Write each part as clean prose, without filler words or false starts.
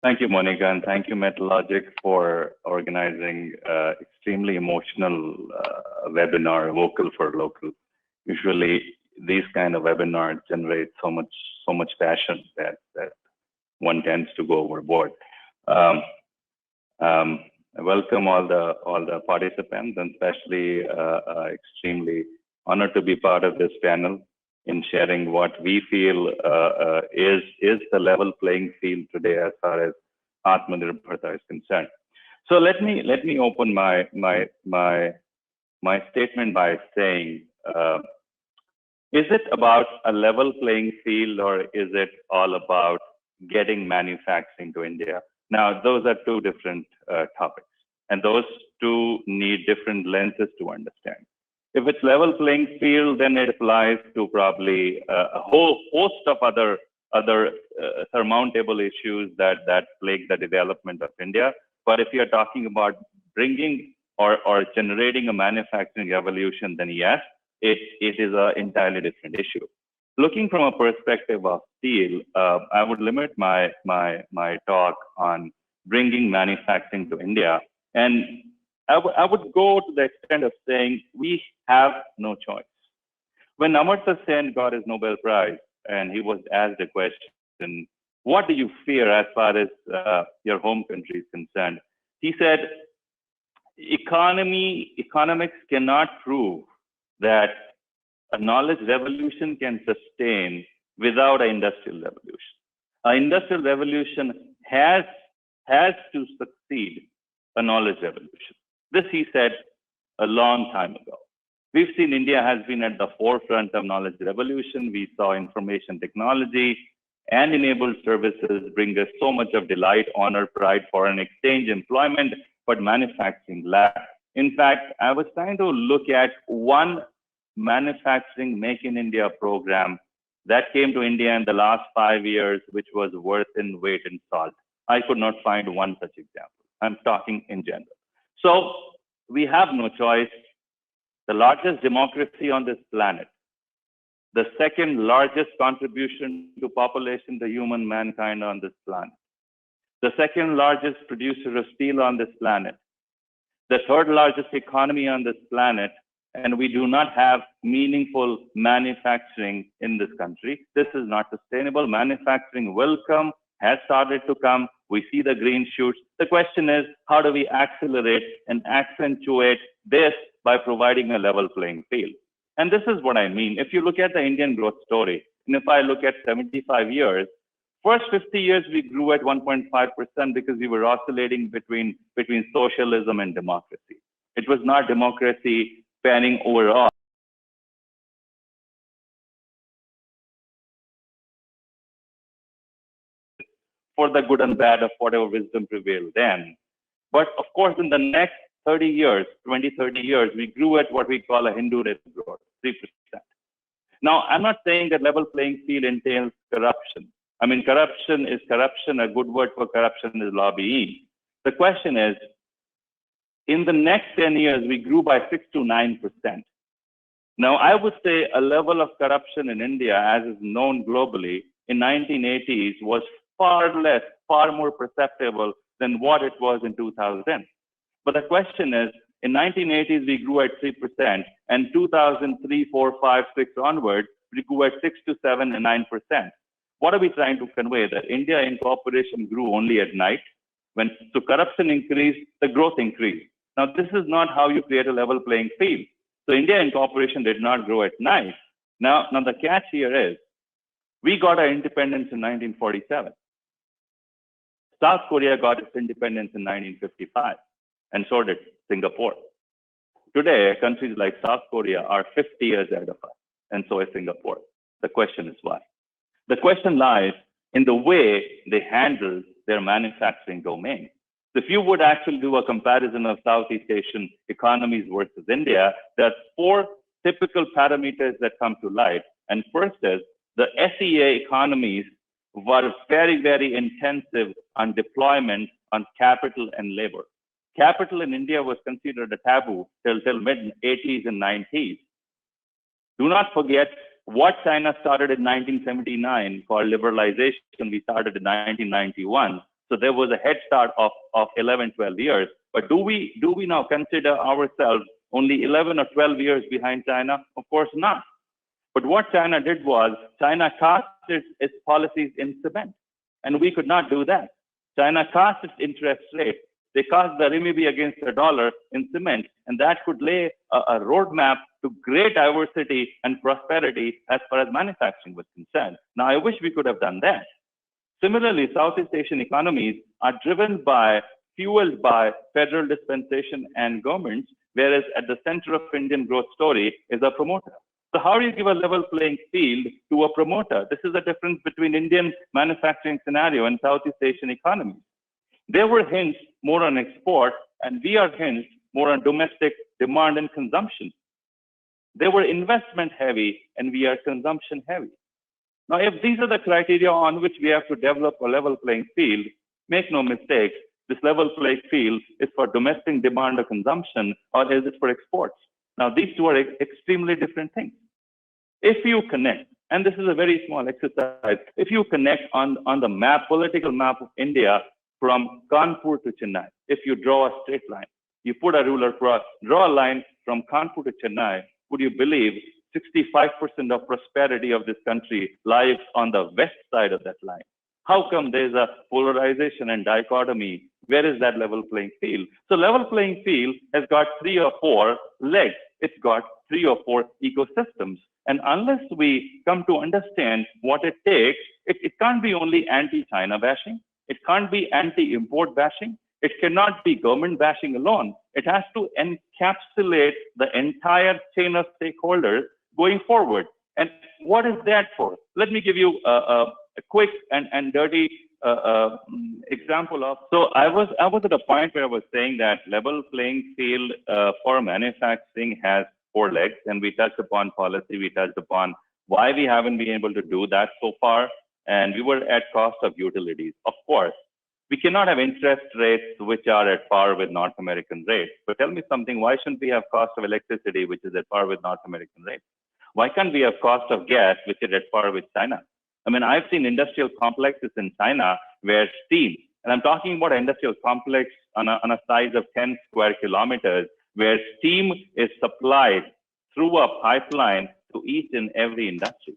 Thank you, Monica, and thank you, Metalogic, for organizing extremely emotional webinar, Vocal for Local. Usually, these kind of webinars generate so much passion that one tends to go overboard. Um, I welcome all the participants, and especially extremely honored to be part of this panel in sharing what we feel is the level playing field today as far as Atmanirbharta is concerned. So let me open my statement by saying, is it about a level playing field, or is it all about getting manufacturing to India? Now, those are two different topics, and those two need different lenses to understand. If it's level playing field, then it applies to probably a whole host of other surmountable issues that plague the development of India. But if you're talking about bringing or generating a manufacturing revolution, then yes, it is an entirely different issue. Looking from a perspective of steel, I would limit my talk on bringing manufacturing to India, and I would go to the extent of saying we have no choice. When Amartya Sen got his Nobel Prize, and he was asked a question, "What do you fear as far as your home country is concerned?" He said, economics cannot prove that a knowledge revolution can sustain without an industrial revolution. An industrial revolution has to succeed a knowledge revolution. This he said a long time ago. We've seen India has been at the forefront of knowledge revolution. We saw information technology and enabled services bring us so much of delight, honor, pride, foreign exchange, employment, but manufacturing lagged. In fact, I was trying to look at one manufacturing Make in India program that came to India in the last 5 years, which was worth in weight in salt. I could not find one such example. I'm talking in general. So we have no choice. The largest democracy on this planet, the second largest contribution to population to human mankind on this planet, the second largest producer of steel on this planet, the third largest economy on this planet, and we do not have meaningful manufacturing in this country. This is not sustainable. Manufacturing will come, has started to come. We see the green shoots. The question is, how do we accelerate and accentuate this by providing a level playing field? And this is what I mean. If you look at the Indian growth story, and if I look at 75 years, first 50 years we grew at 1.5% because we were oscillating between socialism and democracy. It was not democracy spanning overall. For the good and bad of whatever wisdom prevailed then. But of course, in the next 30 years, 20, 30 years, we grew at what we call a Hindu rate of growth, 3%. Now, I'm not saying that level playing field entails corruption. I mean, corruption is corruption. A good word for corruption is lobbying. The question is, in the next 10 years, we grew by 6 to 9%. Now, I would say a level of corruption in India, as is known globally, in 1980s was far less, far more perceptible than what it was in 2000. But the question is, in 1980s, we grew at 3%, and 2003, 4, 5, 6 onwards, we grew at 6 to 7 and 9%. What are we trying to convey? That India incorporation grew only at night. When so corruption increased, the growth increased. Now, this is not how you create a level playing field. So India incorporation did not grow at night. Now the catch here is, we got our independence in 1947. South Korea got its independence in 1955, and so did Singapore. Today, countries like South Korea are 50 years ahead of us, and so is Singapore. The question is why? The question lies in the way they handle their manufacturing domain. If you would actually do a comparison of Southeast Asian economies versus India, there are 4 typical parameters that come to light. And first is, the SEA economies were very, very intensive on deployment on capital and labor. Capital in India was considered a taboo till mid-80s and 90s. Do not forget what China started in 1979 called liberalization. We started in 1991. So there was a head start of 11, 12 years. But do we now consider ourselves only 11 or 12 years behind China? Of course not. But what China did was China cast its policies in cement, and we could not do that. China cast its interest rate. They cast the renminbi against the dollar in cement, and that could lay a roadmap to great diversity and prosperity as far as manufacturing was concerned. Now, I wish we could have done that. Similarly, Southeast Asian economies are fueled by federal dispensation and governments, whereas at the center of Indian growth story is a promoter. So how do you give a level playing field to a promoter? This is the difference between Indian manufacturing scenario and Southeast Asian economies. They were hinged more on export, and we are hinged more on domestic demand and consumption. They were investment heavy, and we are consumption heavy. Now, if these are the criteria on which we have to develop a level playing field, make no mistake, this level playing field is for domestic demand or consumption, or is it for exports? Now, these two are extremely different things. If you connect, and this is a very small exercise, if you connect on the map, political map of India from Kanpur to Chennai, if you draw a straight line, you put a ruler across, draw a line from Kanpur to Chennai, would you believe 65% of prosperity of this country lies on the west side of that line? How come there's a polarization and dichotomy? Where is that level playing field? So level playing field has got 3 or 4 legs. It's got 3 or 4 ecosystems. And unless we come to understand what it takes, it can't be only anti-China bashing. It can't be anti-import bashing. It cannot be government bashing alone. It has to encapsulate the entire chain of stakeholders going forward. And what is that for? Let me give you a quick and dirty example of. So I was at a point where I was saying that level playing field for manufacturing has 4 legs, and we touched upon policy. We touched upon why we haven't been able to do that so far, and we were at cost of utilities. Of course, we cannot have interest rates which are at par with North American rates. But tell me something, why shouldn't we have cost of electricity which is at par with North American rates? Why can't we have cost of gas which is at par with China? I mean, I've seen industrial complexes in China where steam, and I'm talking about an industrial complex on a size of 10 square kilometers, where steam is supplied through a pipeline to each and every industry.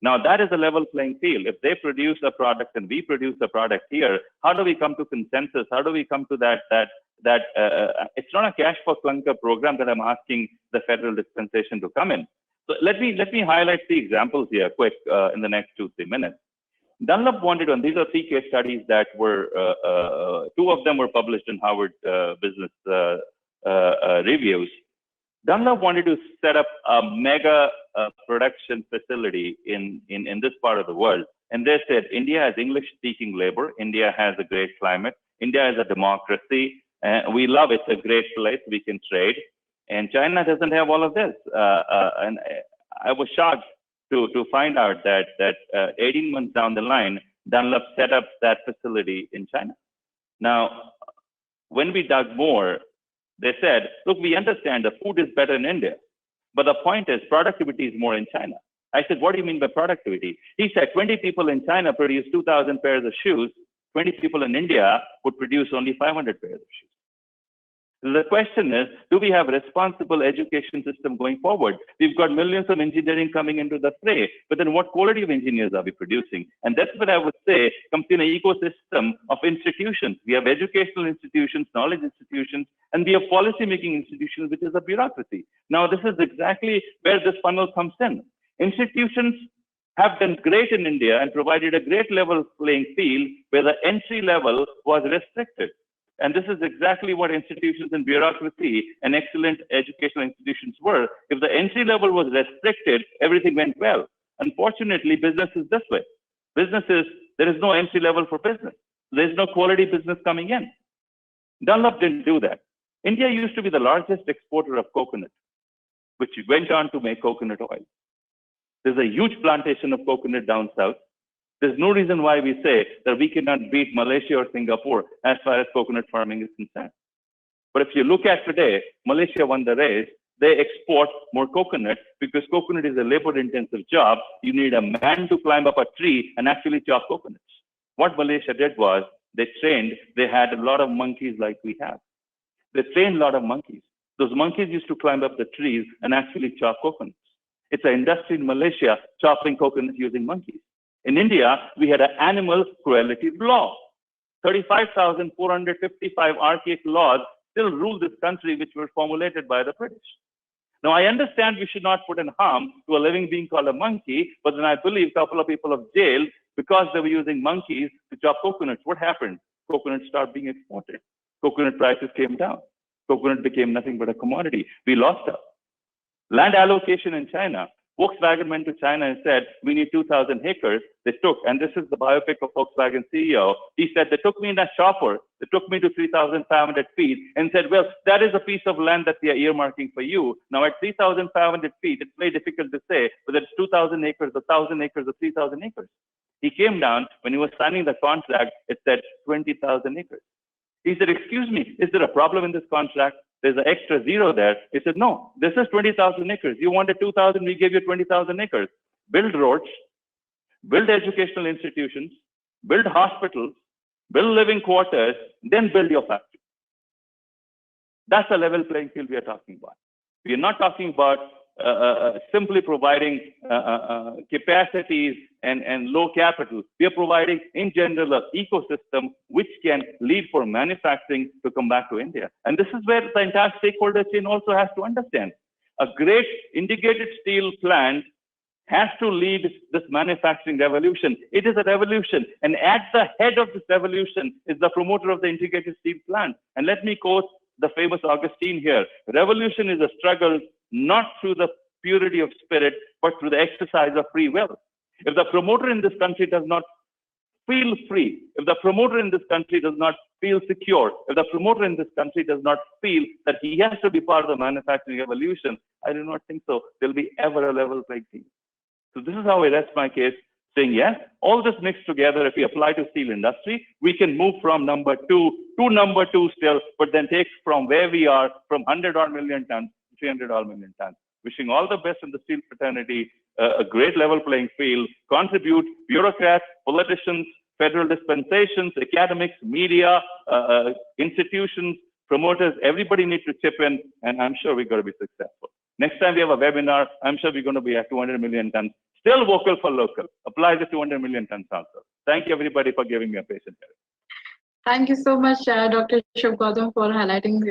Now, that is a level playing field. If they produce a product and we produce a product here, how do we come to consensus? How do we come to that it's not a cash for clunker program that I'm asking the federal dispensation to come in. So let me highlight 3 examples here quick in the next 2-3 minutes. Dunlop wanted, and these are 3 case studies that were, 2 of them were published in Harvard Business Reviews. Dunlop wanted to set up a mega production facility in this part of the world. And they said, India has English-speaking labor. India has a great climate. India is a democracy. We love it. It's a great place. We can trade. And China doesn't have all of this. And I was shocked to find out that 18 months down the line, Dunlop set up that facility in China. Now, when we dug more, they said, look, we understand the food is better in India, but the point is productivity is more in China. I said, what do you mean by productivity? He said 20 people in China produce 2,000 pairs of shoes. 20 people in India would produce only 500 pairs of shoes. The question is, do we have a responsible education system going forward? We've got millions of engineering coming into the fray, but then what quality of engineers are we producing? And that's what I would say comes in an ecosystem of institutions. We have educational institutions, knowledge institutions, and we have policy-making institutions, which is a bureaucracy. Now, this is exactly where this funnel comes in. Institutions have done great in India and provided a great level playing field where the entry level was restricted. And this is exactly what institutions and bureaucracy and excellent educational institutions were. If the entry level was restricted, everything went well. Unfortunately, business is this way. Businesses, there is no entry level for business. There's no quality business coming in. Dunlop didn't do that. India used to be the largest exporter of coconut, which went on to make coconut oil. There's a huge plantation of coconut down south. There's no reason why we say that we cannot beat Malaysia or Singapore as far as coconut farming is concerned. But if you look at today, Malaysia won the race. They export more coconut because coconut is a labor-intensive job. You need a man to climb up a tree and actually chop coconuts. What Malaysia did was They had a lot of monkeys like we have. They trained a lot of monkeys. Those monkeys used to climb up the trees and actually chop coconuts. It's an industry in Malaysia chopping coconuts using monkeys. In India, we had an animal cruelty law. 35,455 archaic laws still rule this country, which were formulated by the British. Now, I understand we should not put in harm to a living being called a monkey, but then I believe a couple of people have jailed because they were using monkeys to chop coconuts. What happened? Coconuts started being exported. Coconut prices came down. Coconut became nothing but a commodity. We lost our land allocation in China. Volkswagen went to China and said, we need 2,000 acres. They took, and this is the biopic of Volkswagen CEO. He said, they took me in a chopper. They took me to 3,500 feet and said, well, that is a piece of land that we are earmarking for you. Now at 3,500 feet, it's very difficult to say whether it's 2,000 acres, 1,000 acres, or 3,000 acres. He came down, when he was signing the contract, it said 20,000 acres. He said, excuse me, is there a problem in this contract? There's an extra zero there. He said, no, this is 20,000 acres. You wanted 2,000, we gave you 20,000 acres. Build roads, build educational institutions, build hospitals, build living quarters, then build your factory. That's the level playing field we are talking about. We are not talking about simply providing capacities and low capital. We are providing, in general, an ecosystem which can lead for manufacturing to come back to India. And this is where the entire stakeholder chain also has to understand. A great integrated steel plant has to lead this manufacturing revolution. It is a revolution. And at the head of this revolution is the promoter of the integrated steel plant. And let me quote the famous Augustine here. Revolution is a struggle not through the purity of spirit, but through the exercise of free will. If the promoter in this country does not feel free, if the promoter in this country does not feel secure, if the promoter in this country does not feel that he has to be part of the manufacturing revolution, I do not think so. There'll be ever a level playing field. So this is how I rest my case, saying, yes, all this mixed together, if we apply to steel industry, we can move from number 2 to number 2 still, but then take from where we are from 100-odd million tons to 300-odd million tons. Wishing all the best in the steel fraternity, a great level playing field, contribute, bureaucrats, politicians, federal dispensations, academics, media, institutions, promoters, everybody needs to chip in, and I'm sure we're going to be successful. Next time we have a webinar, I'm sure we're going to be at 200 million tons. Still vocal for local. Apply the 200 million tons also. Thank you, everybody, for giving me a patient hearing. Thank you so much, Dr. Shubh Gautam, for highlighting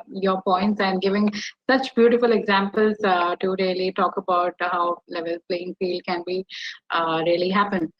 your points and giving such beautiful examples to really talk about how level playing field can be really happen.